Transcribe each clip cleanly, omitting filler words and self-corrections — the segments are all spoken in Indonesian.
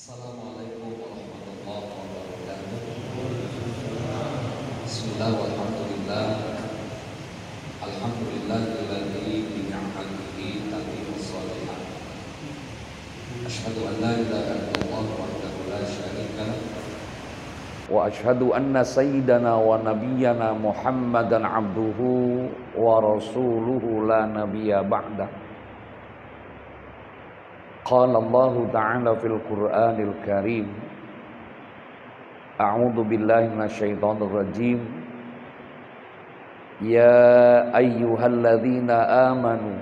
Assalamualaikum warahmatullahi wabarakatuh. Bismillah walhamdulillah. Alhamdulillahilladzi bi ni'matihi tatimmu shalihat. Asyhadu an la ilaha illallah wahdahu la syarika lah. Wa asyhadu anna sayyidana wa nabiyyana Muhammadan abduhu wa rasuluhu la nabiyya ba'dah. Qala Allah Ta'ala fil Qur'anil Karim. A'udzu billahi minasyaitonir rajim. Ya ayyuhalladzina amanu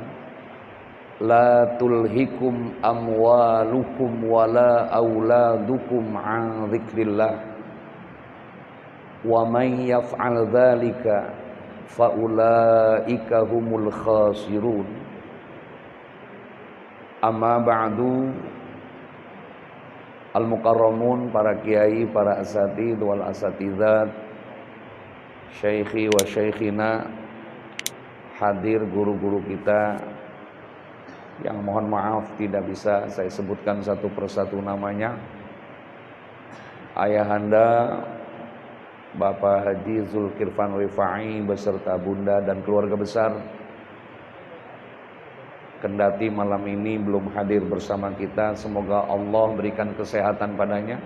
la tulhikum amwalukum wala auladukum an dzikrillah. Wa may yaf'al dzalika fa ulaika humul khasirun. Amma ba'du. Al-mukarramun, para kiai, para asatidz wal asatidzat, syaikhi wa syaikhina, hadir guru-guru kita yang mohon maaf tidak bisa saya sebutkan satu persatu namanya. Ayahanda Bapak Haji Zulkiflan Rifai beserta bunda dan keluarga besar, kendati malam ini belum hadir bersama kita, semoga Allah berikan kesehatan padanya,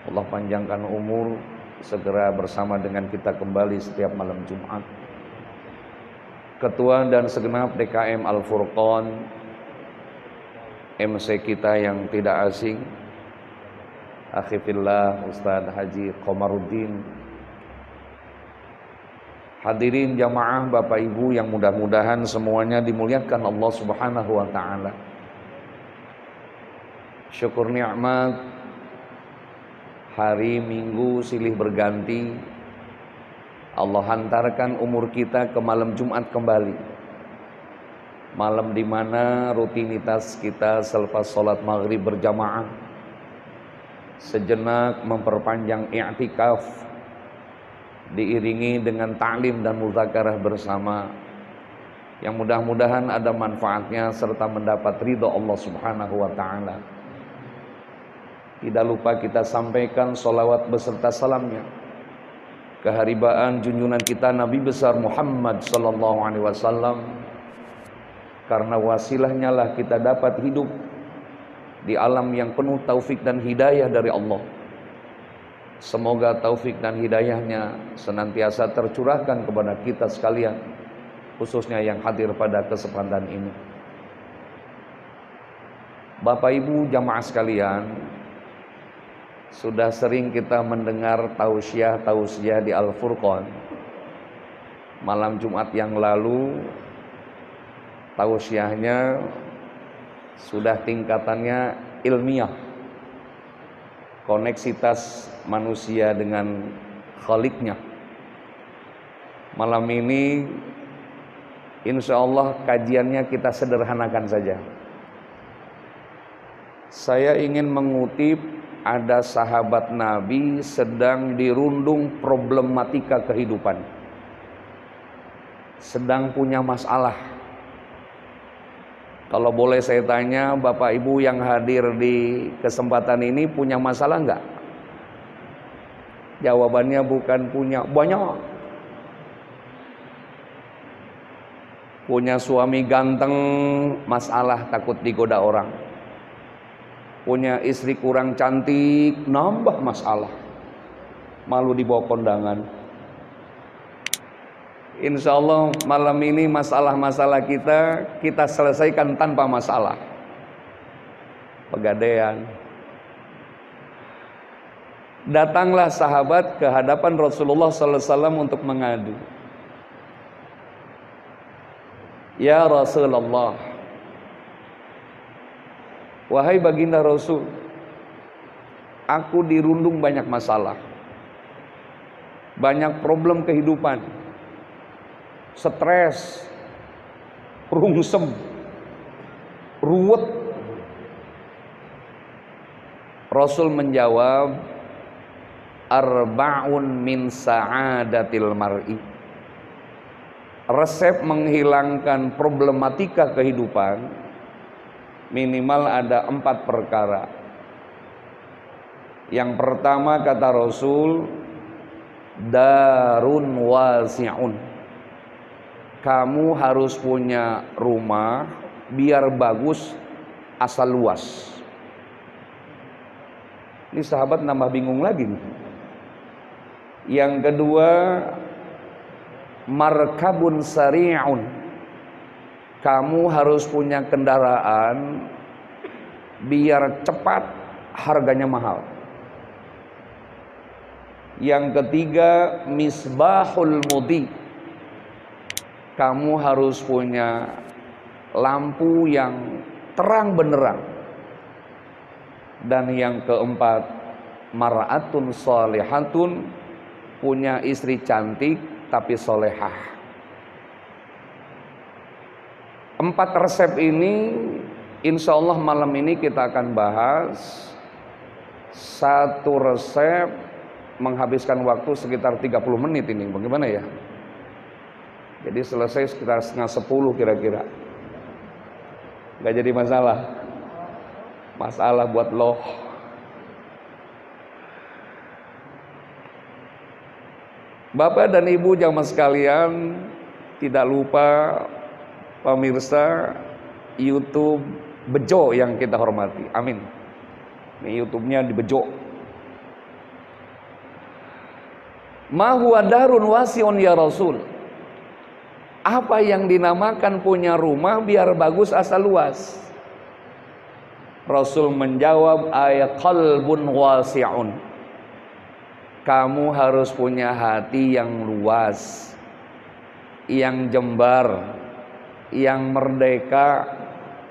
Allah panjangkan umur, segera bersama dengan kita kembali setiap malam Jumat. Ketua dan segenap DKM Al-Furqan, MC kita yang tidak asing, Akhifillah Ustadz Haji Komaruddin, hadirin jamaah Bapak Ibu yang mudah-mudahan semuanya dimuliakan Allah Subhanahu wa taala. Syukur nikmat hari Minggu silih berganti, Allah hantarkan umur kita ke malam Jumat kembali. Malam di mana rutinitas kita selepas sholat maghrib berjamaah sejenak memperpanjang i'tikaf, diiringi dengan ta'lim dan muzakarah bersama, yang mudah-mudahan ada manfaatnya serta mendapat ridha Allah Subhanahu wa taala. Tidak lupa kita sampaikan sholawat beserta salamnya keharibaan junjungan kita Nabi besar Muhammad sallallahu alaihi wasallam, karena wasilahnya lah kita dapat hidup di alam yang penuh taufik dan hidayah dari Allah. Semoga taufik dan hidayahnya senantiasa tercurahkan kepada kita sekalian, khususnya yang hadir pada kesempatan ini. Bapak Ibu jamaah sekalian, sudah sering kita mendengar tausiah di Al-Furqan. Malam Jumat yang lalu tausiahnya sudah tingkatannya ilmiah, koneksitas manusia dengan Khaliknya. Malam ini insya Allah kajiannya kita sederhanakan saja. Saya ingin mengutip, ada sahabat Nabi sedang dirundung problematika kehidupan, sedang punya masalah. Kalau boleh saya tanya, Bapak Ibu yang hadir di kesempatan ini punya masalah enggak? Jawabannya bukan punya, banyak. Punya suami ganteng, masalah takut digoda orang. Punya istri kurang cantik, nambah masalah, malu dibawa kondangan. Insya Allah malam ini masalah-masalah kita selesaikan tanpa masalah. Pegadaian. Datanglah sahabat ke hadapan Rasulullah sallallahu alaihi wasallam untuk mengadu. Ya Rasulullah, wahai baginda Rasul, aku dirundung banyak masalah, banyak problem kehidupan, stres, rungsem, ruwet. Rasul menjawab, arba'un min sa'adatil mar'i. Resep menghilangkan problematika kehidupan minimal ada 4 perkara. Yang pertama kata Rasul, darun wasi'un. Kamu harus punya rumah biar bagus asal luas. Ini sahabat nambah bingung lagi nih. Yang kedua, markabun sari'un. Kamu harus punya kendaraan biar cepat, harganya mahal. Yang ketiga, misbahul mudi. Kamu harus punya lampu yang terang benderang. Dan yang keempat, mar'atun sholihatun, punya istri cantik tapi solehah. 4 resep ini insya Allah malam ini kita akan bahas. 1 resep menghabiskan waktu sekitar 30 menit ini. Bagaimana ya? Jadi selesai sekitar setengah 10 kira-kira. Gak jadi masalah. Masalah buat loh. Bapak dan Ibu jamaah sekalian, tidak lupa pemirsa YouTube Bejo yang kita hormati. Amin. Ini YouTube-nya di Bejo. Ma huwa darun wasi'un ya Rasul. Apa yang dinamakan punya rumah biar bagus asal luas? Rasul menjawab, ayat qalbun wasi'un. Kamu harus punya hati yang luas, yang jembar, yang merdeka,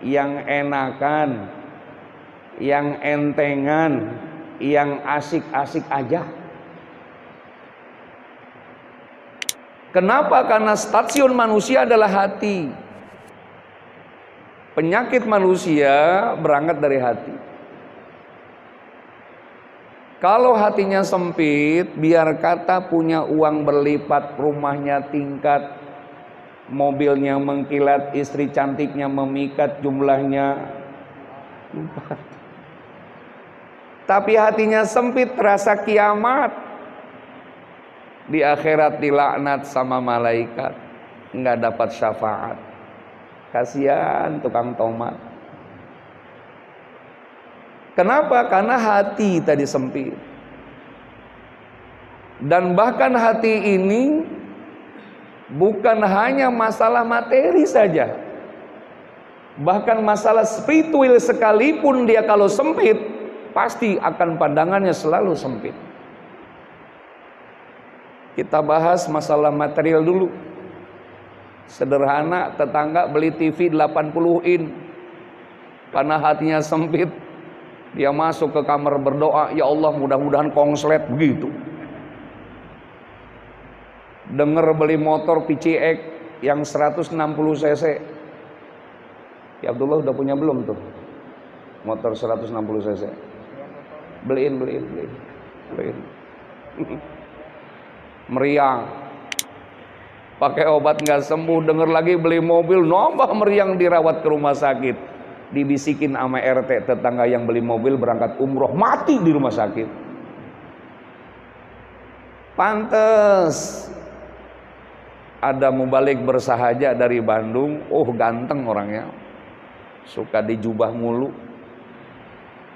yang enakan, yang entengan, yang asik-asik aja. Kenapa? Karena stasiun manusia adalah hati. Penyakit manusia berangkat dari hati. Kalau hatinya sempit, biar kata punya uang berlipat, rumahnya tingkat, mobilnya mengkilat, istri cantiknya memikat, jumlahnya 4. Tapi hatinya sempit, terasa kiamat. Di akhirat dilaknat sama malaikat, nggak dapat syafaat. Kasihan tukang tomat. Kenapa? Karena hati tadi sempit. Dan bahkan hati ini bukan hanya masalah materi saja. Bahkan masalah spiritual sekalipun dia kalau sempit, pasti akan pandangannya selalu sempit. Kita bahas masalah material dulu. Sederhana, tetangga beli TV 80 in. Karena hatinya sempit, dia masuk ke kamar berdoa, ya Allah mudah-mudahan konslet, begitu. Dengar beli motor PCX yang 160 cc. Ya Abdullah udah punya belum tuh? Motor 160 cc. Beliin. Meriang, pakai obat nggak sembuh, denger lagi beli mobil, nambah meriang, dirawat ke rumah sakit, dibisikin sama RT tetangga yang beli mobil berangkat umroh, mati di rumah sakit. Pantes ada mubalik bersahaja dari Bandung, ganteng orangnya, suka dijubah mulu.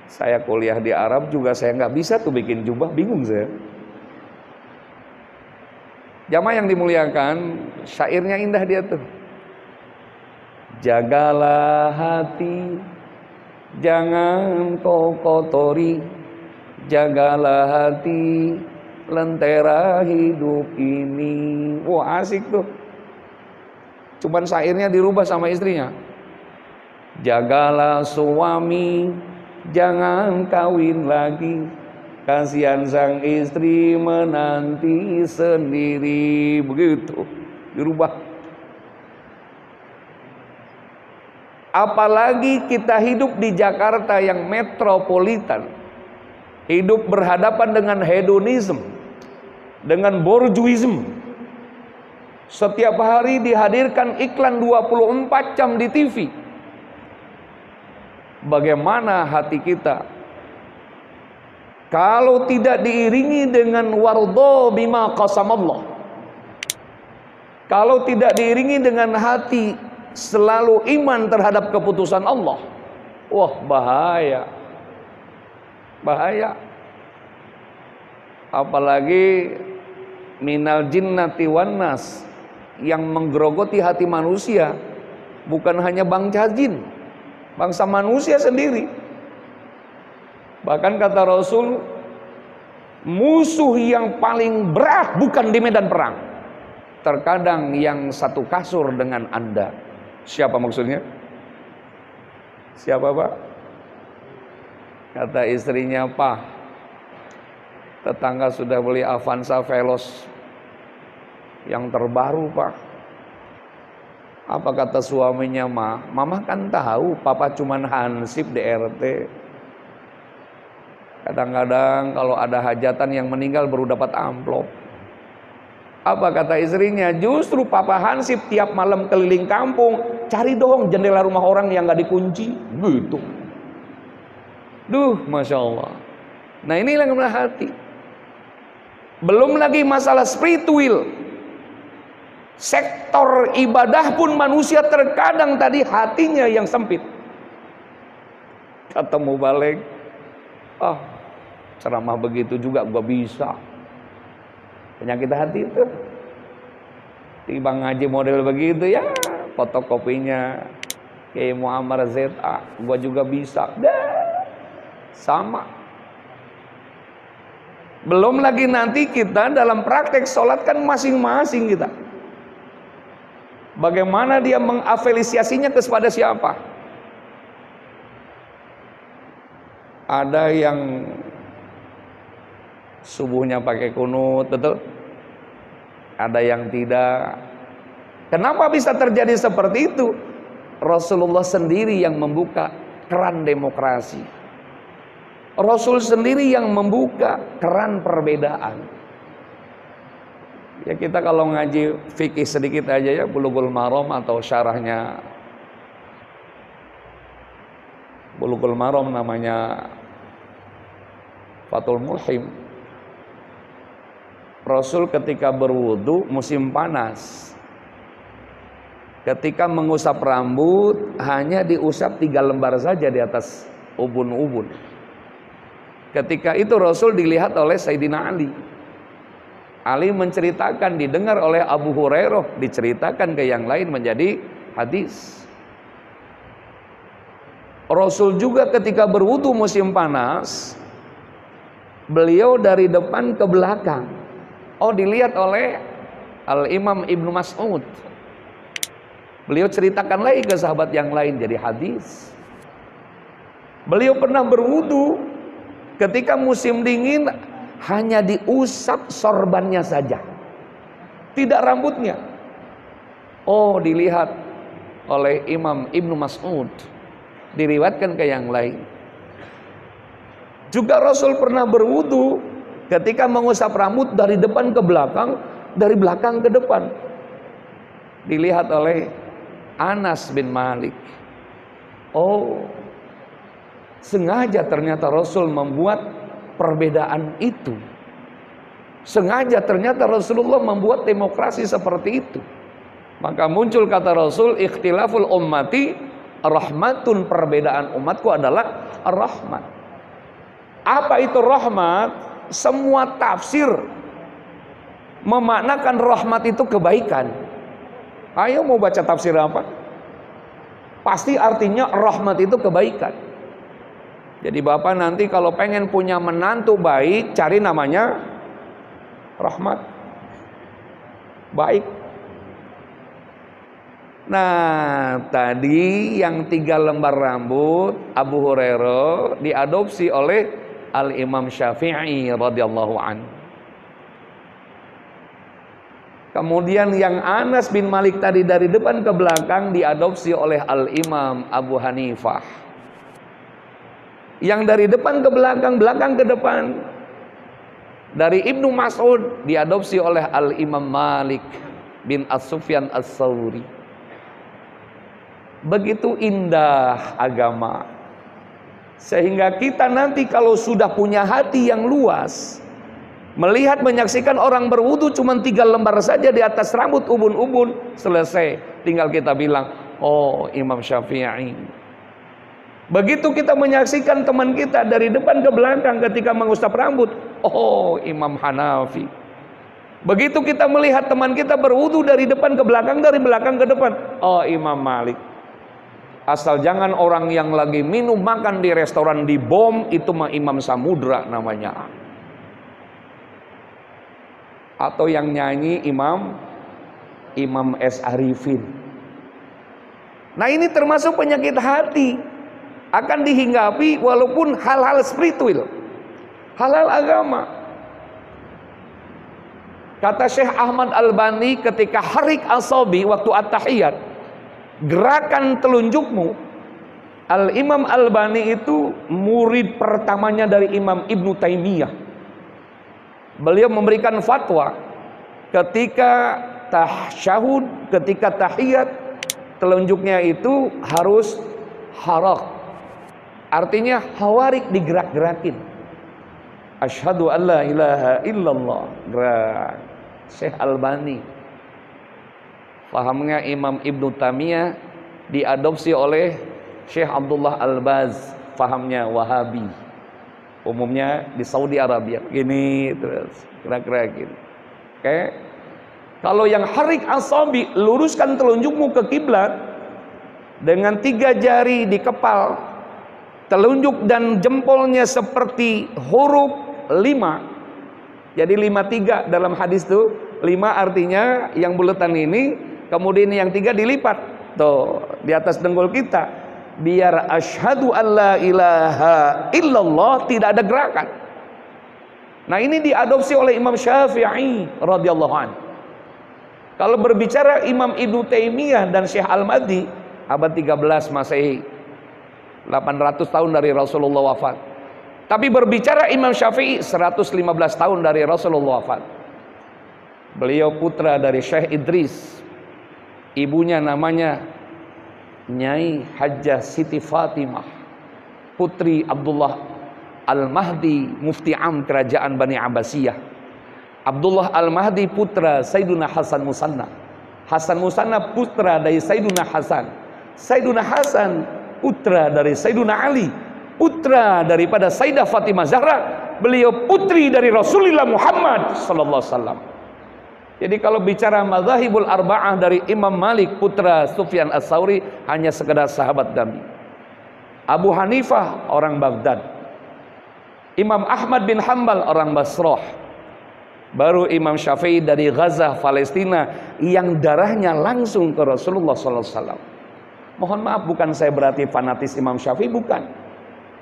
Saya kuliah di Arab juga saya nggak bisa tuh bikin jubah, bingung saya. Jamaah yang dimuliakan, syairnya indah dia tuh. Jagalah hati, jangan kau kotori. Jagalah hati, lentera hidup ini. Wah asik tuh. Cuman syairnya dirubah sama istrinya. Jagalah suami, jangan kawin lagi. Kasihan sang istri menanti sendiri. Begitu dirubah. Apalagi kita hidup di Jakarta yang metropolitan, hidup berhadapan dengan hedonisme, dengan bourgeoisme. Setiap hari dihadirkan iklan 24 jam di TV. Bagaimana hati kita? kalau tidak diiringi dengan wardo bima qasamallah, kalau tidak diiringi dengan hati selalu iman terhadap keputusan Allah, wah bahaya. Bahaya. Apalagi minal jinnati wan nas, yang menggerogoti hati manusia bukan hanya bangsa jin, bangsa manusia sendiri. Bahkan kata Rasul, musuh yang paling berat bukan di medan perang, terkadang yang satu kasur dengan Anda. Siapa maksudnya? Siapa Pak? Kata istrinya, Pak, tetangga sudah beli Avanza Veloz yang terbaru Pak. Apa kata suaminya, Mama kan tahu Papa cuman hansip di RT. Kadang-kadang kalau ada hajatan yang meninggal baru dapat amplop. Apa kata istrinya? Justru Papa hansip tiap malam keliling kampung, cari dong jendela rumah orang yang gak dikunci. Gitu. Duh, Masya Allah. Nah inilah yang hati. Belum lagi masalah spiritual. Sektor ibadah pun manusia terkadang tadi hatinya yang sempit. Ketemu balik, ceramah begitu juga gua bisa. Penyakit hati itu. Tiba ngaji model begitu ya, fotokopinya kayak Muammar ZA, gua juga bisa. Sama. Belum lagi nanti kita dalam praktek sholat kan masing-masing kita. Bagaimana dia mengafiliasiasinya kepada siapa? Ada yang subuhnya pakai kunut, betul? Ada yang tidak. Kenapa bisa terjadi seperti itu? Rasulullah sendiri yang membuka keran demokrasi. Rasul sendiri yang membuka keran perbedaan. Ya kita kalau ngaji fikih sedikit aja ya, Bulughul Maram atau syarahnya Bulughul Maram namanya Fathul Mulhim. Rasul ketika berwudu musim panas, ketika mengusap rambut hanya diusap 3 lembar saja di atas ubun-ubun. Ketika itu Rasul dilihat oleh Sayyidina Ali. Ali menceritakan, didengar oleh Abu Hurairah, diceritakan ke yang lain menjadi hadis. Rasul juga ketika berwudu musim panas, beliau dari depan ke belakang. Dilihat oleh Al-Imam Ibnu Mas'ud. Beliau ceritakan lagi ke sahabat yang lain jadi hadis. Beliau pernah berwudu ketika musim dingin hanya diusap sorbannya saja, tidak rambutnya. Dilihat oleh Imam Ibnu Mas'ud, diriwayatkan ke yang lain. Juga Rasul pernah berwudu ketika mengusap rambut dari depan ke belakang, dari belakang ke depan. Dilihat oleh Anas bin Malik. Sengaja ternyata Rasul membuat perbedaan itu. Sengaja ternyata Rasulullah membuat demokrasi seperti itu. Maka muncul kata Rasul, ikhtilaful ummati rahmatun, perbedaan umatku adalah rahmat. Apa itu rahmat? Semua tafsir memaknakan rahmat itu kebaikan. Ayo mau baca tafsir apa? Pasti artinya rahmat itu kebaikan. Jadi bapak nanti kalau pengen punya menantu baik, cari namanya rahmat. Baik. Nah tadi yang 3 lembar rambut Abu Hurairah diadopsi oleh Al-Imam Syafi'i radhiyallahu anhu. Kemudian yang Anas bin Malik tadi dari depan ke belakang diadopsi oleh Al-Imam Abu Hanifah. Yang dari depan ke belakang, belakang ke depan, dari Ibnu Mas'ud diadopsi oleh Al-Imam Malik bin As-Sufyan Sehingga kita nanti kalau sudah punya hati yang luas, melihat menyaksikan orang berwudu cuma 3 lembar saja di atas rambut ubun-ubun, selesai. Tinggal kita bilang, oh Imam Syafi'i. Begitu kita menyaksikan teman kita dari depan ke belakang ketika mengusap rambut, oh Imam Hanafi. Begitu kita melihat teman kita berwudu dari depan ke belakang, dari belakang ke depan, oh Imam Malik. Asal jangan orang yang lagi minum makan di restoran dibom, itu mah Imam Samudra namanya. Atau yang nyanyi Imam S. Arifin. Nah ini termasuk penyakit hati, akan dihinggapi walaupun hal-hal spiritual, hal-hal agama. Kata Syekh Ahmad Albani ketika harik asabi waktu at-tahiyat, gerakan telunjukmu. Al-Imam Albani itu murid pertamanya dari Imam Ibnu Taimiyah. Beliau memberikan fatwa ketika tasyahud, ketika tahiyat, telunjuknya itu harus harak. Artinya hawarik, digerak-gerakin. Asyhadu an la ilaha illallah. Gerak. Syekh Albani. Pahamnya Imam Ibnu Taimiyah diadopsi oleh Syekh Abdullah Al-Baz, pahamnya Wahabi. Umumnya di Saudi Arabia. Gini terus, kira-kira gini. Oke. Kalau yang harik asabi, luruskan telunjukmu ke kiblat dengan 3 jari dikepal, telunjuk dan jempolnya seperti huruf 5. Jadi 53 dalam hadis itu. 5 artinya yang buletan ini, kemudian yang 3 dilipat tuh di atas dengkul kita, biar asyhadu alla ilaha illallah tidak ada gerakan. Nah ini diadopsi oleh Imam Syafi'i radhiyallahu anhu. Kalau berbicara Imam Ibnu Taimiyah dan Syekh Al-Madhi, abad 13 Masehi, 800 tahun dari Rasulullah wafat. Tapi berbicara Imam Syafi'i 115 tahun dari Rasulullah wafat. Beliau putra dari Syekh Idris. Ibunya namanya Nyai Hajjah Siti Fatimah, putri Abdullah Al-Mahdi, mufti am kerajaan Bani Abbasiyah. Abdullah Al-Mahdi putra Sayyiduna Hasan Musanna. Hasan Musanna putra dari Sayyiduna Hasan. Sayyiduna Hasan putra dari Sayyiduna Ali, putra daripada Sayyidah Fatimah Zahra. Beliau putri dari Rasulullah Muhammad sallallahu alaihi wasallam. Jadi kalau bicara mazahibul arba'ah dari Imam Malik putra Sufyan Ats-Tsauri hanya sekedar sahabat Nabi. Abu Hanifah orang Baghdad. Imam Ahmad bin Hanbal orang Basrah. Baru Imam Syafi'i dari Gaza, Palestina, yang darahnya langsung ke Rasulullah SAW. Mohon maaf, bukan saya berarti fanatis Imam Syafi'i, bukan.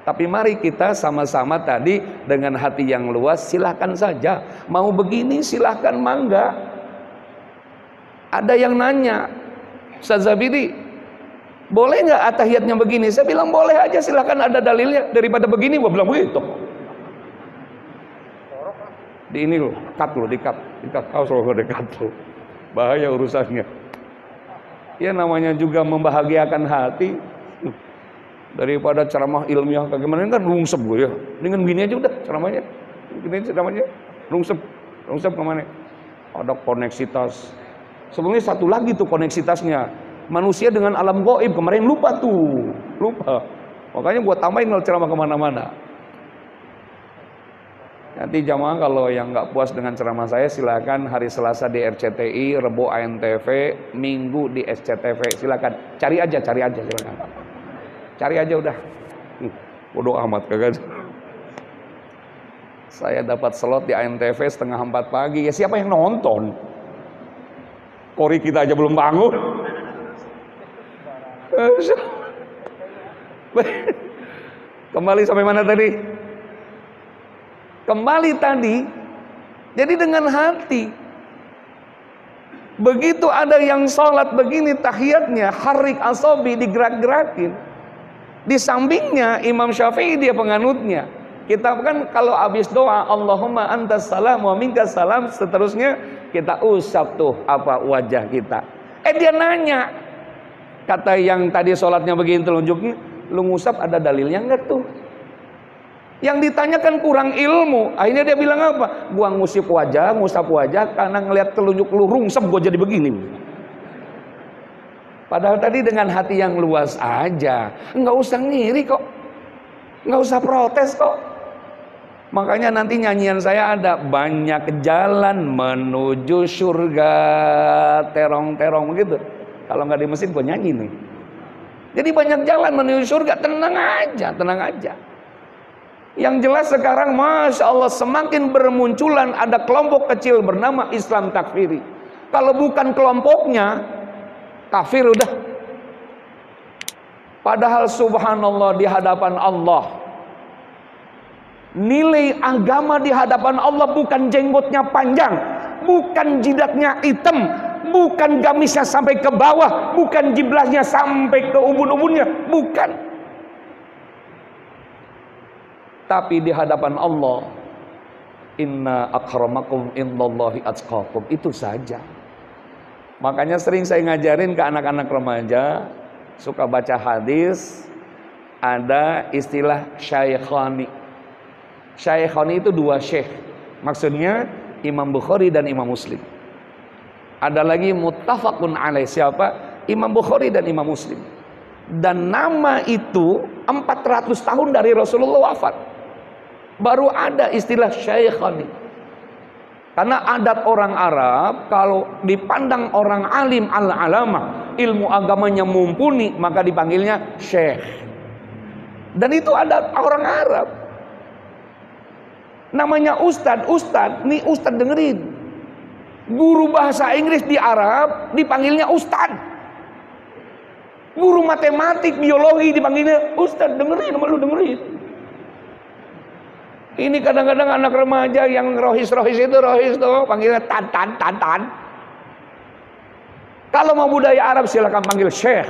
Tapi mari kita sama-sama tadi dengan hati yang luas, silahkan saja. Mau begini silahkan, mangga. Ada yang nanya, Ustaz Zabidi, boleh nggak atahiyatnya begini? Saya bilang boleh aja, silahkan, ada dalilnya. Daripada begini, gua bilang begitu. Di ini loh, cut loh, dikat, kau selalu dekat loh. Bahaya urusannya. Ya namanya juga membahagiakan hati. Daripada ceramah ilmiah kayak gimana, ini kan rungsep gue ya. Dengan gini aja udah ceramahnya. Gini ceramahnya, rungsep kemana? Ada koneksitas. Sebelumnya satu lagi tuh koneksitasnya. Manusia dengan alam gaib, kemarin lupa tuh. Lupa. Makanya gua tambahin kalau ceramah kemana-mana. Nanti jamaah kalau yang nggak puas dengan ceramah saya, silakan hari Selasa di RCTI, Rebo ANTV, Minggu di SCTV. Silakan. Cari aja silakan. Cari aja udah. Bodoh amat kagak. Saya dapat slot di ANTV setengah 4 pagi. Ya siapa yang nonton? Kori kita aja belum bangun. Kembali sampai mana tadi? Kembali tadi. Jadi dengan hati. Begitu ada yang sholat begini tahiyatnya, harik asabi, digerak-gerakin. Di sampingnya Imam Syafi'i dia penganutnya. Kita kan kalau habis doa Allahumma antas salam wa minkas salam, seterusnya kita usap tuh apa wajah kita. Dia nanya, kata yang tadi sholatnya begini telunjuknya, lu ngusap ada dalilnya enggak tuh? Yang ditanyakan kurang ilmu. Akhirnya dia bilang apa? Gua ngusap wajah karena ngelihat telunjuk lu rungsem gua jadi begini. Padahal tadi dengan hati yang luas aja, nggak usah ngiri kok, nggak usah protes kok. Makanya nanti nyanyian saya ada banyak jalan menuju surga, terong-terong begitu. Kalau nggak di mesin gua nyanyi nih. Jadi banyak jalan menuju surga, tenang aja. Yang jelas sekarang Masya Allah semakin bermunculan ada kelompok kecil bernama Islam takfiri. Kalau bukan kelompoknya, kafir udah. Padahal subhanallah di hadapan Allah, nilai agama di hadapan Allah bukan jenggotnya panjang, bukan jidatnya hitam, bukan gamisnya sampai ke bawah, bukan jiblahnya sampai ke ubun-ubunnya, bukan. Tapi di hadapan Allah, inna akramakum indallahi atqakum, itu saja. Makanya sering saya ngajarin ke anak-anak remaja, suka baca hadis, ada istilah syaikhani. Syaikhani itu dua syekh. Maksudnya Imam Bukhari dan Imam Muslim. Ada lagi muttafaqun alaih, siapa? Imam Bukhari dan Imam Muslim. Dan nama itu 400 tahun dari Rasulullah wafat baru ada istilah syaikhani. Karena adat orang Arab, kalau dipandang orang alim al-alamah, ilmu agamanya mumpuni, maka dipanggilnya syekh. Dan itu adat orang Arab. Namanya ustad, nih ustad dengerin. Guru bahasa Inggris di Arab dipanggilnya ustad. Guru matematik, biologi dipanggilnya ustad, dengerin, sama lu dengerin. Ini kadang-kadang anak remaja yang rohis tuh panggilnya tan. Kalau mau budaya Arab silakan panggil syekh.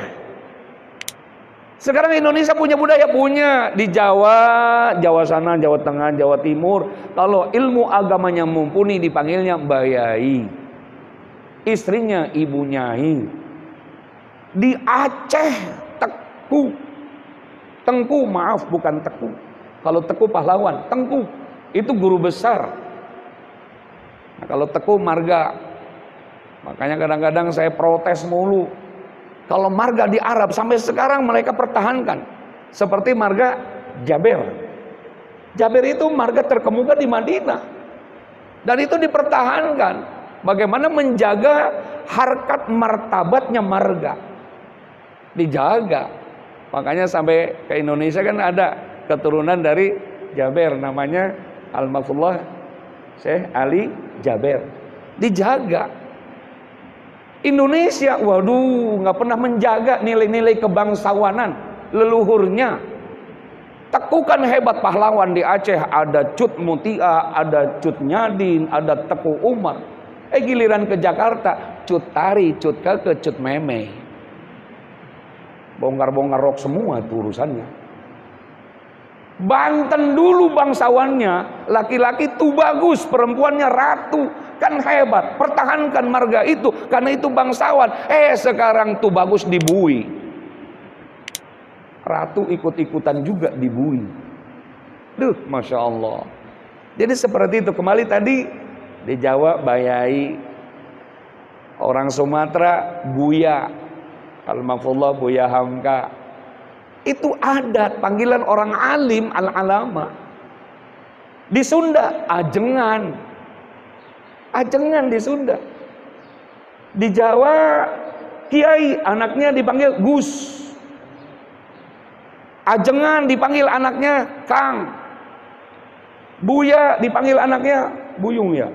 Sekarang Indonesia punya budaya, punya di Jawa sana, Jawa Tengah, Jawa Timur. Kalau ilmu agamanya mumpuni dipanggilnya bayai. Istrinya ibu nyai. Di Aceh Tengku, maaf bukan teku. Kalau Teku pahlawan, Tengku itu guru besar. Nah, kalau Teku marga. Makanya kadang-kadang saya protes mulu. Kalau marga di Arab sampai sekarang mereka pertahankan. Seperti marga Jaber. Jaber itu marga terkemuka di Madinah. Dan itu dipertahankan. Bagaimana menjaga harkat martabatnya marga. Dijaga. Makanya sampai ke Indonesia kan ada keturunan dari Jaber, namanya Al-Mafullah Syekh Ali Jaber. Dijaga. Indonesia, waduh, nggak pernah menjaga nilai-nilai kebangsawanan leluhurnya. Teku kan hebat pahlawan di Aceh, ada Cut Mutia, ada Cut Nyadin, ada Teku Umar. Giliran ke Jakarta, Cut Tari, Cut Keke, Cut Meme. Bongkar-bongkar rok semua itu urusannya. Banten dulu bangsawannya, laki-laki itu bagus, perempuannya ratu, kan hebat, pertahankan marga itu, karena itu bangsawan. Sekarang tuh bagus dibui, ratu ikut-ikutan juga dibui. Duh, Masya Allah. Jadi seperti itu. Kembali tadi di Jawa bayai, orang Sumatera buya, Al-Mafullah Buya Hamka. Itu adat panggilan orang alim al-alama. Di Sunda ajengan di Sunda. Di Jawa kiai anaknya dipanggil Gus. Ajengan dipanggil anaknya Kang. Buya dipanggil anaknya Buyung ya.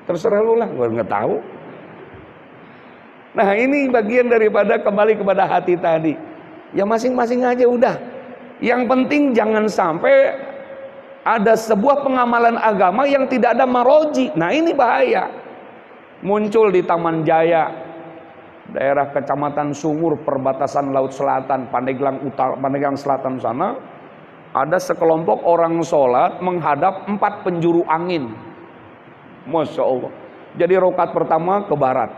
Terserah lu lah, gue nggak tahu. Nah ini bagian daripada kembali kepada hati tadi. Ya masing-masing aja udah. Yang penting jangan sampai ada sebuah pengamalan agama yang tidak ada maroji. Nah ini bahaya. Muncul di Taman Jaya, daerah Kecamatan Sungur, perbatasan Laut Selatan, Pandeglang Utara, Pandeglang Selatan sana, ada sekelompok orang sholat menghadap 4 penjuru angin. Masya Allah. Jadi rokat pertama ke barat,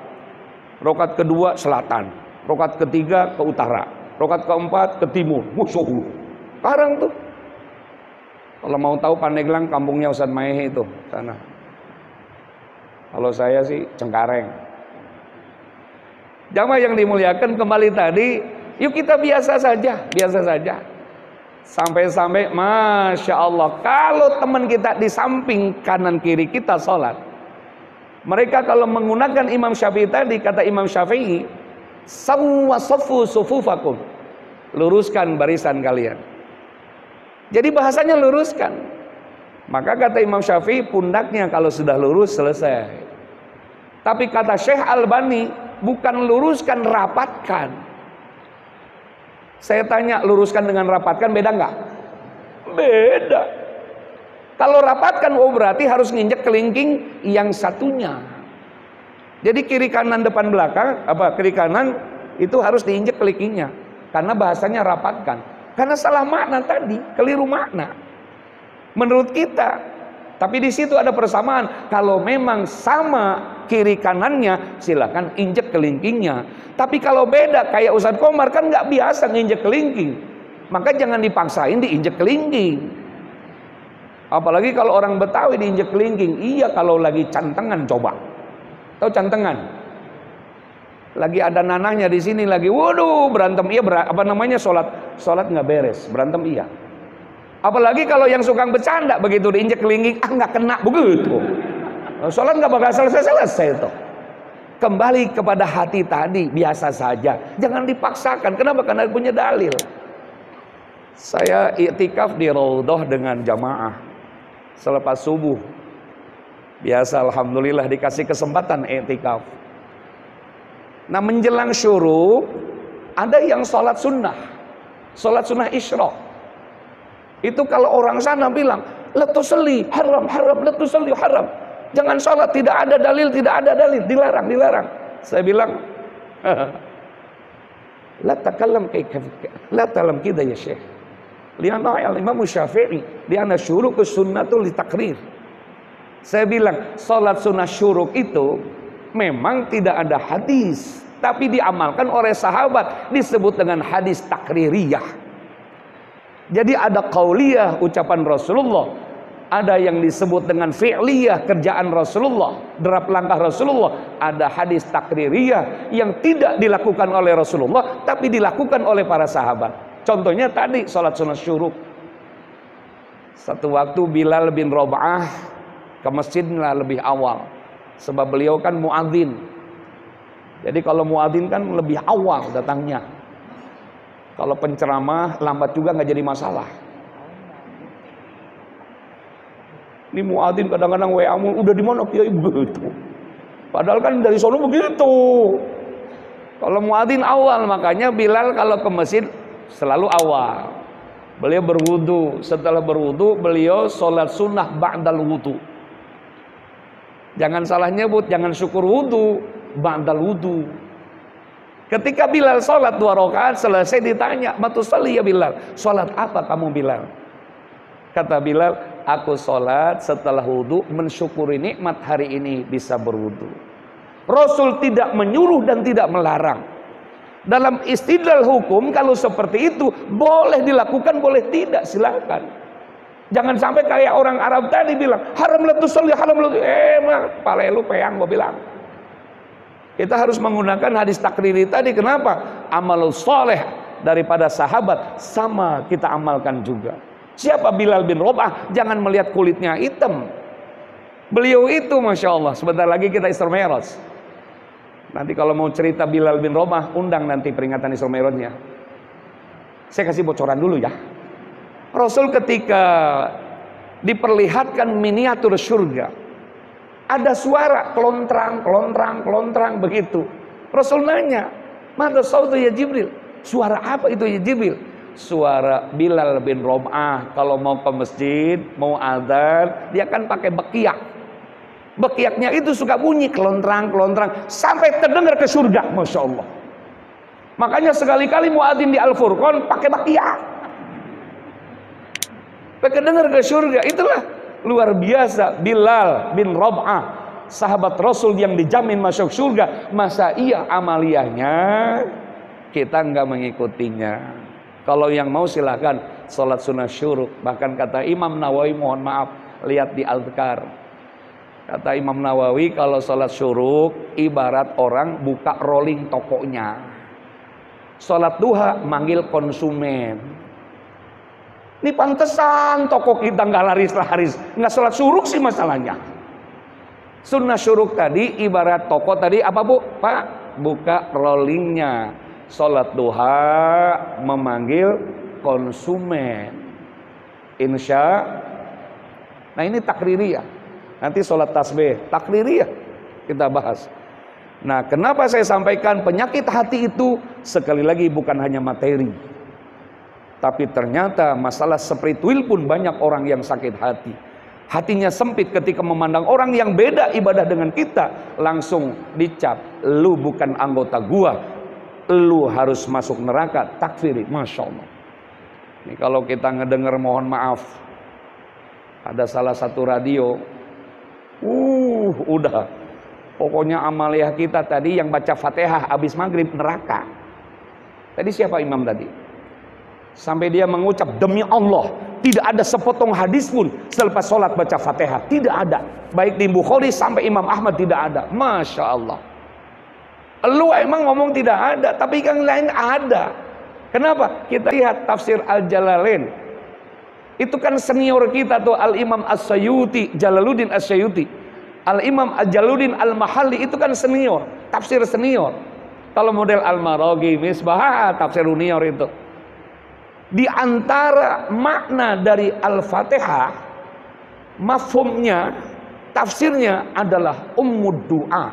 rokat kedua selatan, rokat ketiga ke utara, rokat keempat ke timur. Masya Allah. Sekarang tuh Kalau mau tahu Pandeglang, kampungnya Ustadz Maehe itu sana. Kalau saya sih Cengkareng. Jamaah yang dimuliakan, kembali tadi, yuk kita biasa saja, biasa saja. Sampai-sampai Masya Allah, kalau teman kita di samping kanan kiri kita sholat, mereka kalau menggunakan Imam Syafi'i tadi, kata Imam Syafi'i, sawwa saffu sufufakum, luruskan barisan kalian. Jadi bahasanya luruskan. Maka kata Imam Syafi'i, pundaknya kalau sudah lurus selesai. Tapi kata Syekh Albani, bukan luruskan, rapatkan. Saya tanya, luruskan dengan rapatkan beda nggak? Beda. Kalau rapatkan, oh berarti harus nginjek kelingking yang satunya. Jadi kiri kanan depan belakang, kiri kanan itu harus diinjek kelingkingnya. Karena bahasanya rapatkan. Karena salah makna tadi, keliru makna. Menurut kita. Tapi di situ ada persamaan. Kalau memang sama kiri kanannya, silakan injek kelingkingnya. Tapi kalau beda, kayak Ustadz Komar kan nggak biasa nginjek kelingking, maka jangan dipaksain diinjek kelingking. Apalagi kalau orang Betawi diinjek kelingking. Iya, kalau lagi cantengan coba. Tahu cantengan? Lagi ada nanahnya di sini lagi, waduh berantem iya, sholat nggak beres, berantem iya. Apalagi kalau yang suka bercanda, begitu diinjek kelingking, nggak kena begitu. Sholat nggak bakal selesai itu. Kembali kepada hati tadi, biasa saja, jangan dipaksakan. Kenapa? Karena punya dalil. Saya iktikaf di Raudhah dengan jamaah selepas subuh. Biasa, alhamdulillah dikasih kesempatan iktikaf. Nah, menjelang syuruk ada yang sholat sunnah isyraq. Itu kalau orang sana bilang, la tusalli haram, la tusalli haram. Jangan sholat, tidak ada dalil, dilarang. Saya bilang, la takallam kida ya Syekh. Lianna al-Imam Syafi'i, lianna syuruk sunnatu li takrir. Saya bilang, sholat sunnah syuruk itu memang tidak ada hadis, tapi diamalkan oleh sahabat, disebut dengan hadis takririyah. Jadi ada qauliyah, ucapan Rasulullah, ada yang disebut dengan fi'liyah, kerjaan Rasulullah, derap langkah Rasulullah, ada hadis takririyah yang tidak dilakukan oleh Rasulullah tapi dilakukan oleh para sahabat. Contohnya tadi sholat sunnah syuruk. Satu waktu Bilal bin Rabah ke masjidnya lebih awal, sebab beliau kan muadzin. Jadi kalau muadzin kan lebih awal datangnya. Kalau penceramah lambat juga nggak jadi masalah. Ini muadzin kadang-kadang WA udah di mana kiai begitu. Padahal kan dari sono begitu. Kalau muadzin awal, makanya Bilal kalau ke masjid selalu awal. Beliau berwudu, setelah berwudu beliau sholat sunnah ba'dal wudu. Jangan salah nyebut, jangan syukur wudu, ba'dal wudu. Ketika Bilal sholat 2 rakaat selesai ditanya, "Matusalli ya Bilal? Sholat apa kamu Bilal?" Kata Bilal, "Aku sholat setelah wudu mensyukuri nikmat hari ini bisa berwudu." Rasul tidak menyuruh dan tidak melarang. Dalam istidlal hukum kalau seperti itu boleh dilakukan, boleh tidak, silakan. Jangan sampai kayak orang Arab tadi bilang, "Haram la tusalli, haram la." Pale lu peyang gua bilang. Kita harus menggunakan hadis takriri tadi. Kenapa? Amalul soleh daripada sahabat sama kita amalkan juga. Siapa Bilal bin Rabah? Jangan melihat kulitnya hitam. Beliau itu Masya Allah, sebentar lagi kita Isra Mi'raj. Nanti kalau mau cerita Bilal bin Rabah, undang nanti peringatan Isra Mi'rajnya. Saya kasih bocoran dulu ya. Rasul ketika diperlihatkan miniatur surga, ada suara kelontrang begitu. Rasul nanya, "Mada sautu ya Jibril?" Suara apa itu ya Jibril? Suara Bilal bin Rabah. Kalau mau ke masjid, mau adzan, dia kan pakai bekiak. Bekiaknya itu suka bunyi kelontrang sampai terdengar ke surga, Masya Allah. Makanya sekali-kali muadzin di Al-Furqan pakai bekiak, pakai dengar ke surga. Itulah luar biasa Bilal bin Rabah, sahabat Rasul yang dijamin masuk surga. Masa iya amaliyahnya kita nggak mengikutinya? Kalau yang mau silakan, sholat sunnah syuruk. Bahkan kata Imam Nawawi, mohon maaf, lihat di Al-Adhkar. Kata Imam Nawawi, kalau sholat syuruk ibarat orang buka rolling tokonya. Sholat duha manggil konsumen. Ini pantesan toko kita nggak laris-laris, nggak sholat syuruk sih masalahnya. Sunnah syuruk tadi ibarat toko tadi apa bu? Pak, buka rollingnya. Sholat duha memanggil konsumen. Insya. Nah ini takririyah. Nanti sholat tasbih takririyah kita bahas. Nah kenapa saya sampaikan penyakit hati itu sekali lagi bukan hanya materi, tapi ternyata masalah spiritual pun banyak orang yang sakit hati. Hatinya sempit ketika memandang orang yang beda ibadah dengan kita, langsung dicap, lu bukan anggota gua, lu harus masuk neraka, takfiri. Masya Allah. Ini kalau kita ngedenger, mohon maaf, ada salah satu radio, udah, pokoknya amaliyah kita tadi yang baca Fatihah habis maghrib neraka. Tadi siapa imam tadi? Sampai dia mengucap, demi Allah tidak ada sepotong hadis pun selepas sholat baca Fatihah, tidak ada. Baik di Bukhari sampai Imam Ahmad tidak ada. Masya Allah. Lu emang ngomong tidak ada, tapi yang lain ada. Kenapa? Kita lihat tafsir Al-Jalalain. Itu kan senior kita tuh, Al-Imam As-Sayuti, Jalaluddin As-Sayuti. Al-Imam Al-Jaludin Al-Mahalli itu kan senior, tafsir senior. Kalau model Al-Maraghi, Misbah, tafsir junior itu. Di antara makna dari Al-Fatihah, mafhumnya, tafsirnya adalah ummud du'a.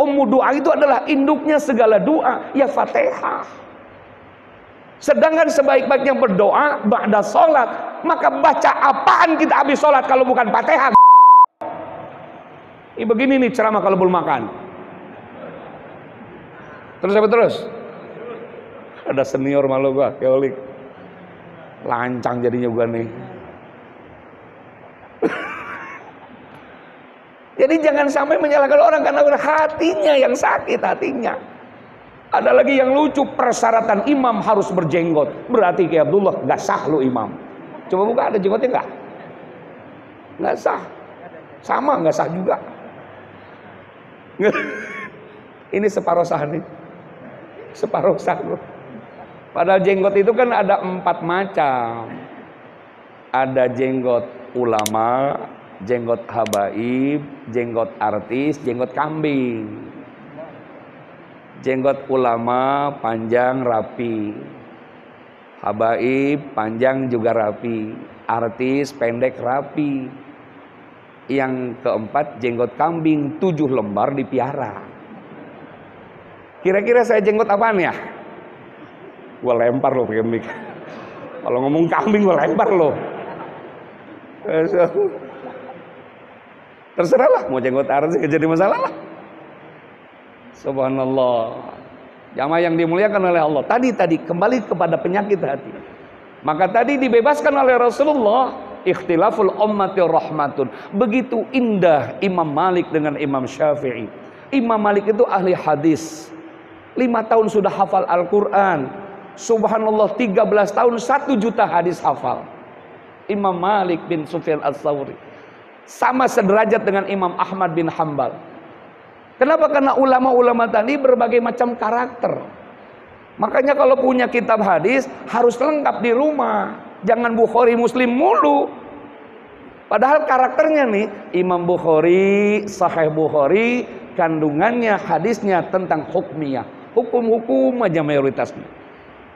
Ummud du'a itu adalah induknya segala doa, ya Fatihah. Sedangkan sebaik-baiknya berdoa ba'da sholat, maka baca apaan kita habis sholat kalau bukan Fatihah? Ini begini nih ceramah kalau belum makan. Terus apa terus? Ada senior malu gua, keolik. Lancang jadinya gua nih. Jadi jangan sampai menyalahkan orang karena hatinya yang sakit, hatinya. Ada lagi yang lucu, persyaratan imam harus berjenggot. Berarti kayak Abdullah, gak sah lu imam. Coba buka, ada jenggotnya gak? Gak sah. Sama gak sah juga. Ini separuh sah nih. Separuh sah lu. Padahal jenggot itu kan ada 4 macam. Ada jenggot ulama, jenggot habaib, jenggot artis, jenggot kambing. Jenggot ulama panjang rapi, habaib panjang juga rapi, artis pendek rapi. Yang keempat jenggot kambing 7 lembar dipiara. Kira-kira saya jenggot apaan ya? Gua lempar loh pakai mic. Kalau ngomong kambing gua lempar loh. Terserah lah, mau jenggot artis gak jadi masalah lah. Subhanallah. Jamaah yang dimuliakan oleh Allah. Tadi kembali kepada penyakit hati. Maka tadi dibebaskan oleh Rasulullah. Ikhtilaful ummati rahmatun. Begitu indah Imam Malik dengan Imam Syafi'i. Imam Malik itu ahli hadis. 5 tahun sudah hafal Al-Quran. Subhanallah 13 tahun 1 juta hadis hafal. Imam Malik bin Sufyan Ats-Tsauri. Sama sederajat dengan Imam Ahmad bin Hanbal. Kenapa? Karena ulama-ulama tadi berbagai macam karakter. Makanya kalau punya kitab hadis harus lengkap di rumah. Jangan Bukhari Muslim mulu. Padahal karakternya nih, Imam Bukhari, Sahih Bukhari, kandungannya hadisnya tentang hukmiyah. Hukum-hukum aja mayoritasnya.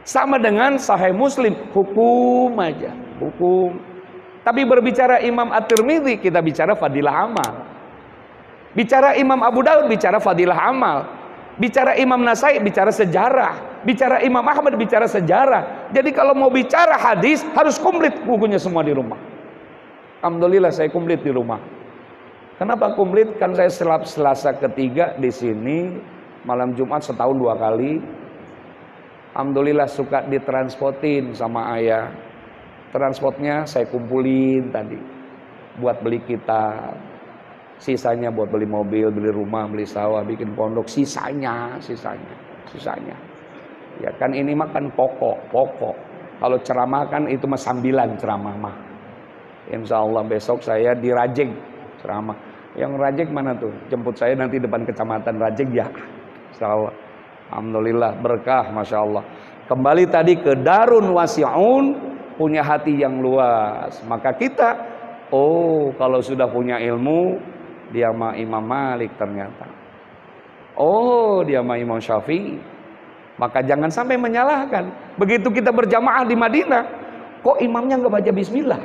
Sama dengan Sahih Muslim, hukum aja, hukum. Tapi berbicara Imam At-Tirmidzi, kita bicara fadilah amal. Bicara Imam Abu Daud, bicara fadilah amal. Bicara Imam Nasai, bicara sejarah. Bicara Imam Ahmad, bicara sejarah. Jadi kalau mau bicara hadis, harus komplit bukunya semua di rumah. Alhamdulillah saya komplit di rumah. Kenapa komplit? Kan saya Selasa ketiga di sini, malam Jumat setahun 2 kali. Alhamdulillah suka ditransportin sama ayah. Transportnya saya kumpulin tadi buat beli kitab. Sisanya buat beli mobil, beli rumah, beli sawah, bikin pondok. Sisanya. Ya kan ini makan pokok. Kalau ceramah kan itu mah sambilan ceramah mah. Insya Allah besok saya di Rajeg ceramah. Yang Rajeg mana tuh? Jemput saya nanti depan kecamatan Rajeg ya. Insya Allah. Alhamdulillah berkah, masya Allah. Kembali tadi ke Darun Wasi'un, punya hati yang luas. Maka kita, oh kalau sudah punya ilmu, dia mah Imam Malik ternyata. Oh dia mah Imam Syafi'i. Maka jangan sampai menyalahkan. Begitu kita berjamaah di Madinah, kok imamnya nggak baca bismillah?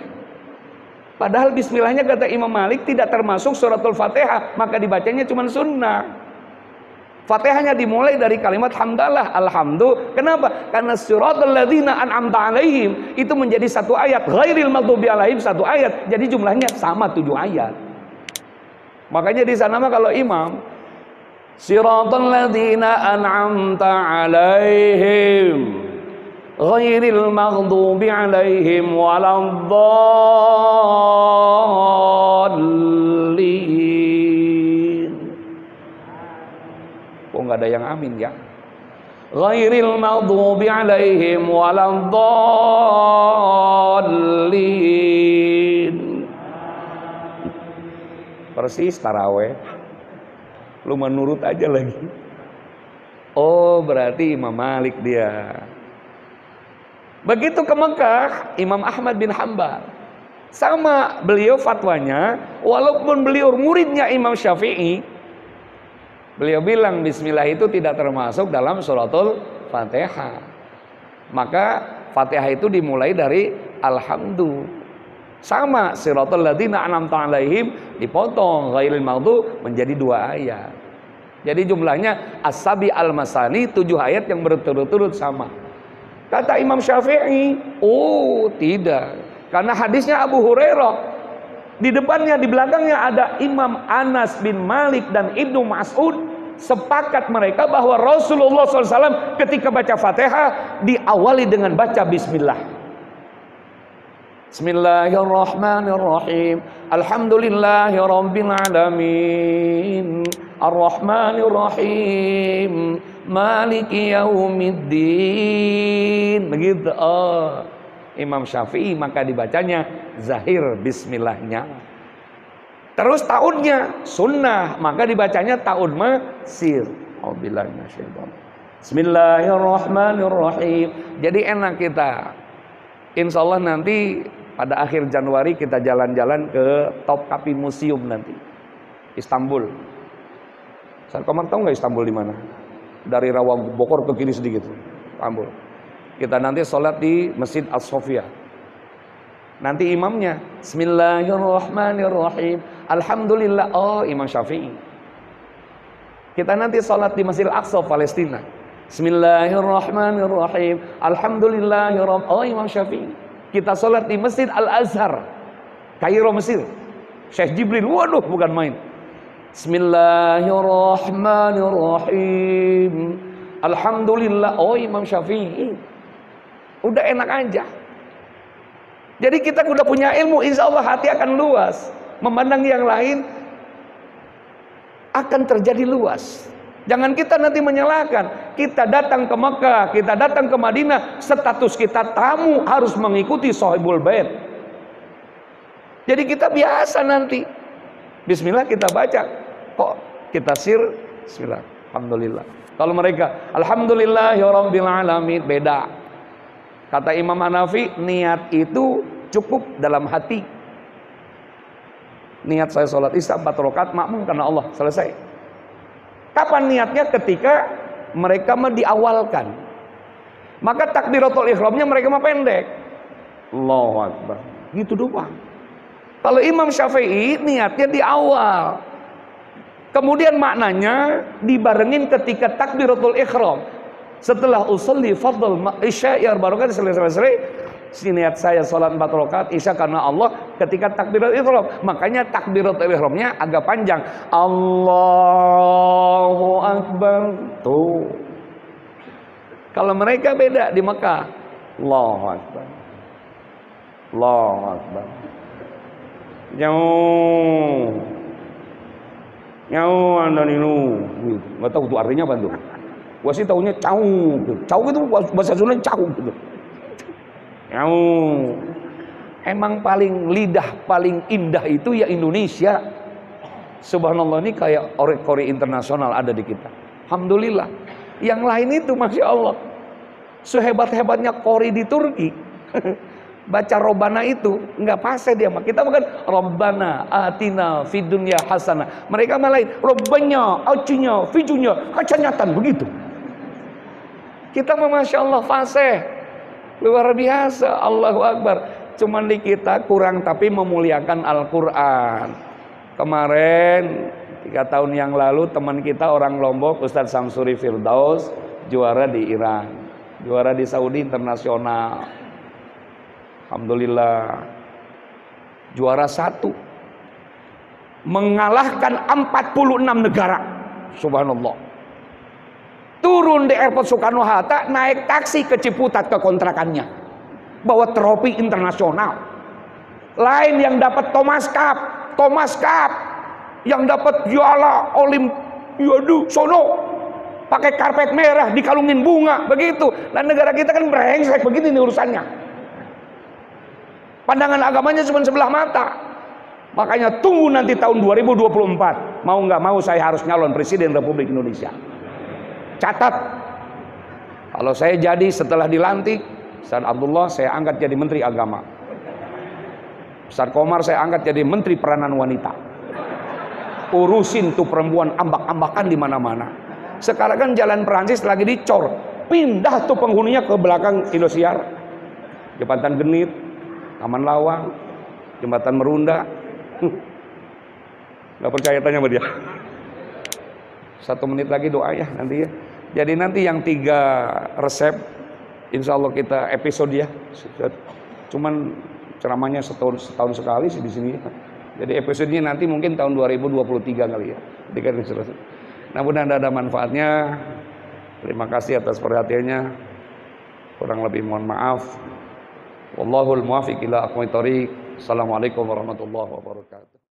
Padahal bismillahnya kata Imam Malik tidak termasuk suratul Fatihah, maka dibacanya cuma sunnah. Fatihahnya dimulai dari kalimat hamdalah, alhamdulillah. Kenapa? Karena suratul ladzina an'amta alaihim itu menjadi satu ayat, ghairil maghdubi alaihim satu ayat. Jadi jumlahnya sama 7 ayat. Makanya di sana mah kalau imam siratal ladzina an'amta alaihim ghairil maghdubi alaihim waladdallin. Kok nggak ada yang amin ya? Ghairil maghdubi alaihim waladdallin. Persis taraweh. Lu menurut aja lagi. Oh berarti Imam Malik dia. Begitu ke Mekah, Imam Ahmad bin Hanbal sama beliau fatwanya, walaupun beliau muridnya Imam Syafi'i, beliau bilang bismillah itu tidak termasuk dalam suratul Fatihah. Maka Fatihah itu dimulai dari alhamdulillah. Sama siratal ladzina an'amta alaihim dipotong ghairil maghdub menjadi 2 ayat. Jadi jumlahnya as-sabi al-masani 7 ayat yang berturut-turut sama. Kata Imam Syafi'i, oh tidak. Karena hadisnya Abu Hurairah. Di depannya, di belakangnya ada Imam Anas bin Malik dan Ibnu Mas'ud. Sepakat mereka bahwa Rasulullah SAW ketika baca Fatihah diawali dengan baca bismillah. Bismillahirrahmanirrahim. Alhamdulillahirabbil alamin. Arrahmanirrahim. Maliki yaumiddin. Begitu. Oh, Imam Syafi'i maka dibacanya zahir bismillahnya. Terus tahunnya sunnah, maka dibacanya tahun masir. Auzubillahi minasyaitonir. Bismillahirrahmanirrahim. Jadi enak kita. Insya Allah nanti pada akhir Januari kita jalan-jalan ke Topkapi Museum nanti, Istanbul. Saya Komar tahu nggak Istanbul di mana? Dari Rawa Bokor ke kiri sedikit, Istanbul. Kita nanti sholat di Masjid As-Sofia. Nanti imamnya Bismillahirrahmanirrahim. Alhamdulillah. Oh Imam Syafi'i. Kita nanti sholat di Masjid Al-Aqsa Palestina. Bismillahirrahmanirrahim. Alhamdulillahirrahmanirrahim. Oh Imam Syafi'i. Kita sholat di Masjid Al-Azhar Kairo Mesir. Syekh Jibril. Waduh bukan main. Bismillahirrahmanirrahim. Alhamdulillah. Oh Imam Syafi'i. Udah enak aja. Jadi kita udah punya ilmu, insya Allah hati akan luas. Memandang yang lain akan terjadi luas. Jangan kita nanti menyalahkan. Kita datang ke Mekah, kita datang ke Madinah, status kita tamu harus mengikuti Shahibul Bait. Jadi kita biasa nanti. Bismillah kita baca. Kok kita sir? Bismillah. Alhamdulillah. Kalau mereka Alhamdulillahirabbil alamin, beda. Kata Imam Hanafi, niat itu cukup dalam hati. Niat saya sholat isya 4 rakaat makmum karena Allah, selesai. Kapan niatnya? Ketika mereka mah diawalkan. Maka takbiratul ihramnya mereka mah pendek. Allahu Akbar. Gitu doang. Kalau Imam Syafi'i niatnya di awal. Kemudian maknanya dibarengin ketika takbiratul ihram. Setelah usolli fardhu isya ya barokat selesai. Niat saya sholat 4 rakaat isya karena Allah ketika takbiratul ihram. Makanya takbiratul ihramnya agak panjang. Allahu Akbar. Tuh. Kalau mereka beda di Mekah. Allahu Akbar. Allahu Akbar. Jauh. Jauh anda nilu. Nggak tahu itu artinya apa tuh. Gua sih taunya cau. Cau itu bahasa Sunda cau gitu. Emang paling lidah paling indah itu ya Indonesia. Subhanallah, ini kayak ore-kore internasional ada di kita. Alhamdulillah. Yang lain itu Masya Allah, sehebat-hebatnya kori di Turki baca Robbana itu nggak pasti dia. Kita bukan Robbana atina fid dunya hasanah, mereka malah Robbanya acinya fidunya hasanatan begitu. Kita Masya Allah fasih luar biasa, Allahu Akbar. Cuman di kita kurang tapi memuliakan Al-Quran. Kemarin 3 tahun yang lalu teman kita orang Lombok, Ustadz Samsuri Firdaus, juara di Iran, juara di Saudi internasional. Alhamdulillah, juara 1, mengalahkan 46 negara. Subhanallah. Turun di airport Soekarno-Hatta, naik taksi ke Ciputat ke kontrakannya, bawa trofi internasional. Lain yang dapat Thomas Cup, yang dapat juara Olimpiade sono, pakai karpet merah dikalungin bunga begitu. Dan negara kita kan brengsek begini nih urusannya. Pandangan agamanya cuma sebelah mata. Makanya tunggu nanti tahun 2024, mau nggak mau saya harus nyalon presiden Republik Indonesia. Catat, kalau saya jadi setelah dilantik, Ustaz Abdullah saya angkat jadi Menteri Agama, Ustaz Komar saya angkat jadi Menteri Peranan Wanita. Urusin tuh perempuan ambak-ambakan di mana-mana. Sekarang kan jalan Perancis lagi dicor, pindah tuh penghuninya ke belakang Indosiar, Jembatan Genit, Taman Lawang, Jembatan Merunda. Nggak percaya tanya sama dia. 1 menit lagi doa ya nanti ya. Jadi nanti yang 3 resep, insya Allah kita episode ya. Cuman ceramahnya setahun sekali sih di sini. Jadi episodenya nanti mungkin tahun 2023 kali ya. Nah, mudah-mudahan ada manfaatnya. Terima kasih atas perhatiannya. Kurang lebih mohon maaf. Wallahul muwaffiq ila aqwamit thoriq. Assalamualaikum warahmatullahi wabarakatuh.